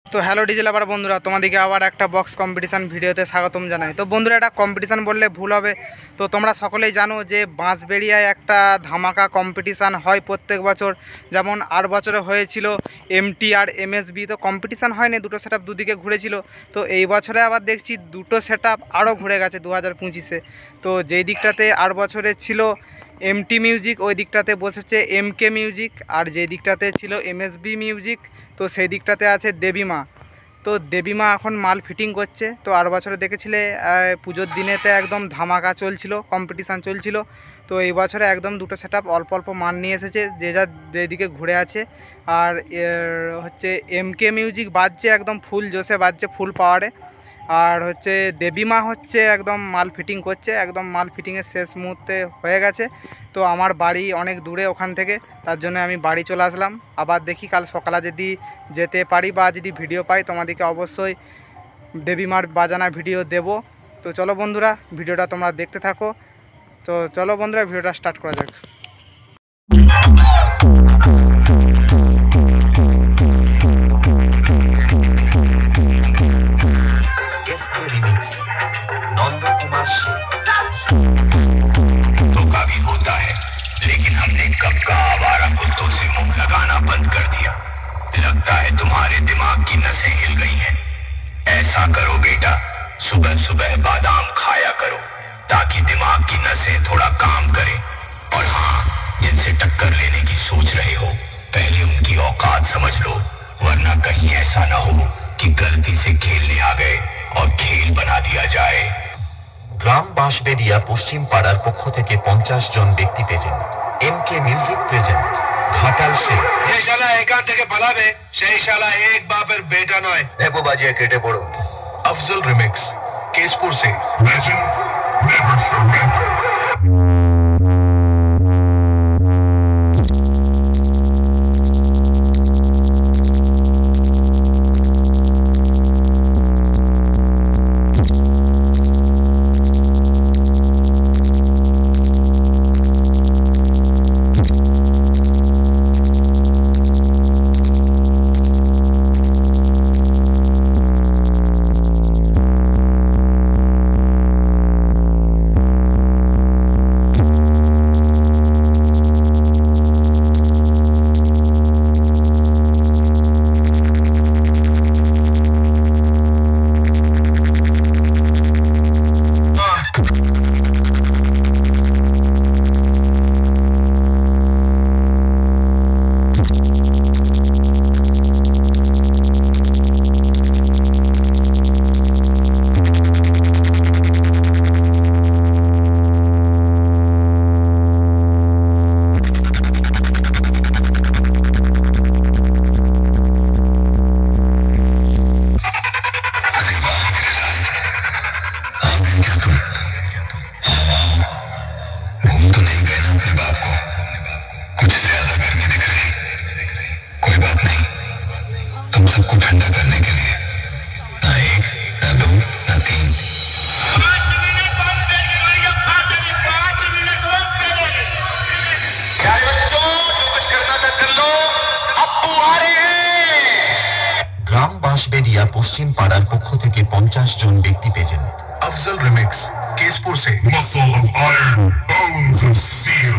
তো hello DJ লাভার বন্ধুরা, তোমাদেরকে আবার একটা বক্স কম্পিটিশান ভিডিওতে স্বাগতম জানাই। তো বন্ধুরা, এটা কম্পিটিশান বললে ভুল হবে। তো তোমরা সকলেই জানো যে বাঁশবেড়িয়ায় একটা ধামাকা কম্পিটিশান হয় প্রত্যেক বছর। যেমন 8 বছরে হয়েছিল এমটি আর এমএসবি। তো কম্পিটিশান হয়নি, দুটো সেট আপ দুদিকে ঘুরেছিল। তো এই বছরে আবার দেখছি দুটো সেট আপ আরও ঘুরে গেছে 2025-এ। তো যেই দিকটাতে 8 বছরে ছিল এমটি মিউজিক, ওই দিকটাতে বসেছে এমকে মিউজিক। আর যে দিকটাতে ছিল এমএসবি মিউজিক, তো সেই দিকটাতে আছে দেবীমা। তো দেবীমা এখন মাল ফিটিং করছে। তো 8 বছরে দেখেছিলে পুজোর দিনেতে একদম ধামাকা চলছিল, কম্পিটিশান চলছিল। তো এই বছরে একদম দুটো সেট আপ অল্প অল্প মান নিয়ে এসেছে, যে যার যেদিকে ঘুরে আছে। আর হচ্ছে এমকে মিউজিক বাজছে একদম ফুল জোশে বাজছে, ফুল পাওয়ারে। আর হচ্ছে দেবীমা হচ্ছে একদম মাল ফিটিং করছে, একদম মাল ফিটিংয়ের শেষ মুহূর্তে হয়ে গেছে। তো আমার বাড়ি অনেক দূরে ওখান থেকে, তার জন্য আমি বাড়ি চলে আসলাম। আবার দেখি কাল সকালে যদি যেতে পারি বা যদি ভিডিও পাই, তোমাদেরকে অবশ্যই দেবীমার বাজানা ভিডিও দেব। তো চলো বন্ধুরা, ভিডিওটা তোমরা দেখতে থাকো। তো চলো বন্ধুরা, ভিডিওটা স্টার্ট করা যাক। लेकिन हमने कब का आवारा कुत्तों से मुंह लगाना बंद कर दिया। लगता है तुम्हारे दिमाग की नसें हिल गई हैं। ऐसा करो बेटा, सुबह सुबह बादाम खाया करो, ताकि दिमाग की नसें थोड़ा काम करें। और हाँ, जिनसे टक्कर लेने की सोच रहे हो, पहले उनकी औकात समझ लो, वरना कहीं ऐसा ना हो कि गलती से खेलने आ गए और खेल बना दिया जाए। গ্রাম বাঁশবেড়িয়া পশ্চিম পাড়ার পক্ষ থেকে 50 জন ব্যক্তি প্রেজেন্ট। এমকে মিউজিক প্রেজেন্ট ঘাটাল সে। যে শালা এখান থেকে পালাবে সেই শালা এক বাপের বেটা নয়। রেপো বাজিয়ে কেটে পড়ো। अफजल रिमिक्स केसपुर से। Legends never surrender. सबको ठंडा करने के लिए ना एक ना दो ना तीन 5 मिनट वक्त देंगे। 5 मिनट वक्त देंगे। क्या बच्चों, जो कुछ करना था कर लो, अब्बू आ रहे हैं। গ্রাম বাঁশবেড়িয়া পশ্চিম পাড়ার পক্ষ থেকে 50 জন ব্যক্তি প্রেজেন্ট। अफजल रिमिक्स केसपुर से। Muscle of iron, bones of steel.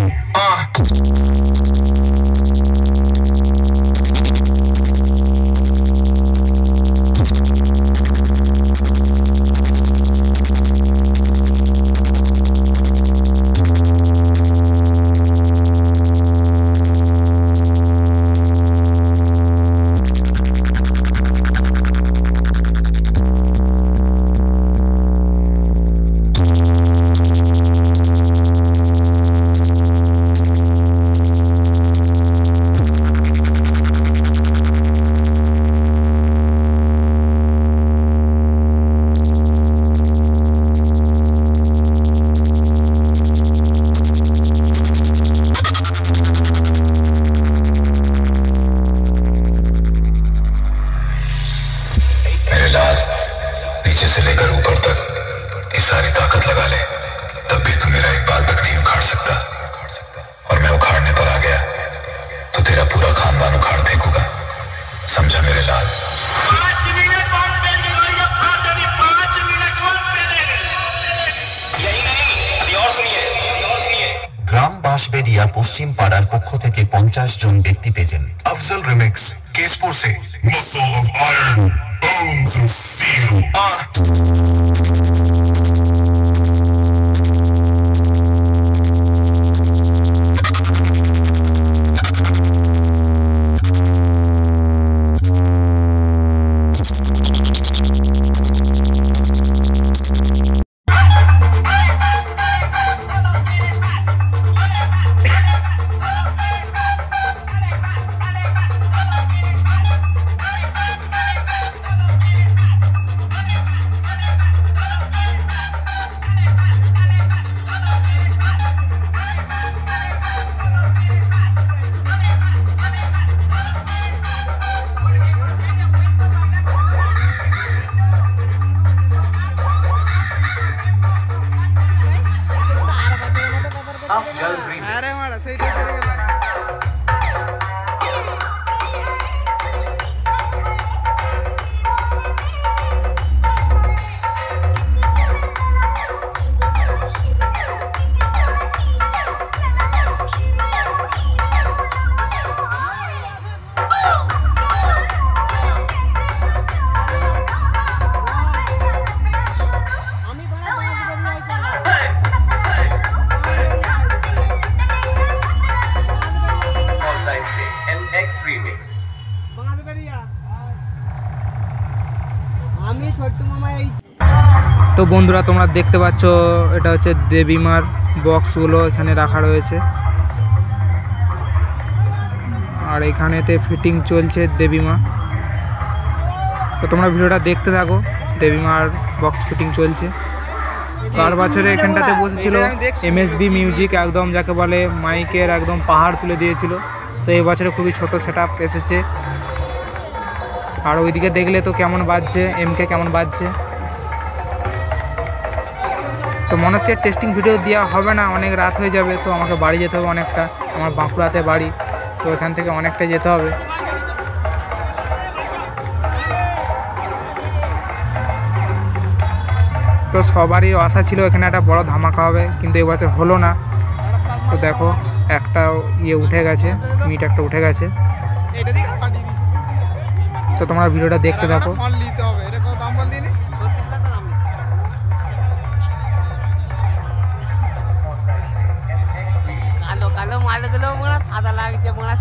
Bansberia পশ্চিম পাড়ার পক্ষ থেকে 50 জন ব্যক্তি পেয়েছেন। अफजल रिमिक्स केसपुर से Muscle of iron, bones of steel. अरे मारा सही चले गेला। তো বন্ধুরা তোমরা দেখতে পাচ্ছ এটা হচ্ছে দেবীমার বক্সগুলো এখানে রাখা রয়েছে, আর এখানেতে ফিটিং চলছে দেবীমা। তো তোমরা ভিডিওটা দেখতে থাকো, দেবীমার বক্স ফিটিং চলছে। তো আর বছরে এখানটাতে বসেছিল এমএসবি মিউজিক, একদম যাকে বলে মাইকের একদম পাহাড় তুলে দিয়েছিল। তো এই বছরে খুবই ছোট সেটআপ এসেছে। আর ওইদিকে দেখলে তো কেমন বাজছে, এমকে কেমন বাজছে। তো মনে হচ্ছে টেস্টিং ভিডিও দেওয়া হবে না, অনেক রাত হয়ে যাবে। তো আমাকে বাড়ি যেতে হবে অনেকটা, আমার বাঁকুড়াতে বাড়ি, তো এখান থেকে অনেকটা যেতে হবে। তো সবারই আশা ছিল এখানে একটা বড় ধামাকা হবে, কিন্তু এবছর হলো না। তো দেখো একটা ইয়ে উঠে গেছে, মিট একটা উঠে গেছে। তো তোমরা ভিডিওটা দেখতে থাকো। কালো কালো মাল গুলো মোড়া সাদা লাগছে মোড়া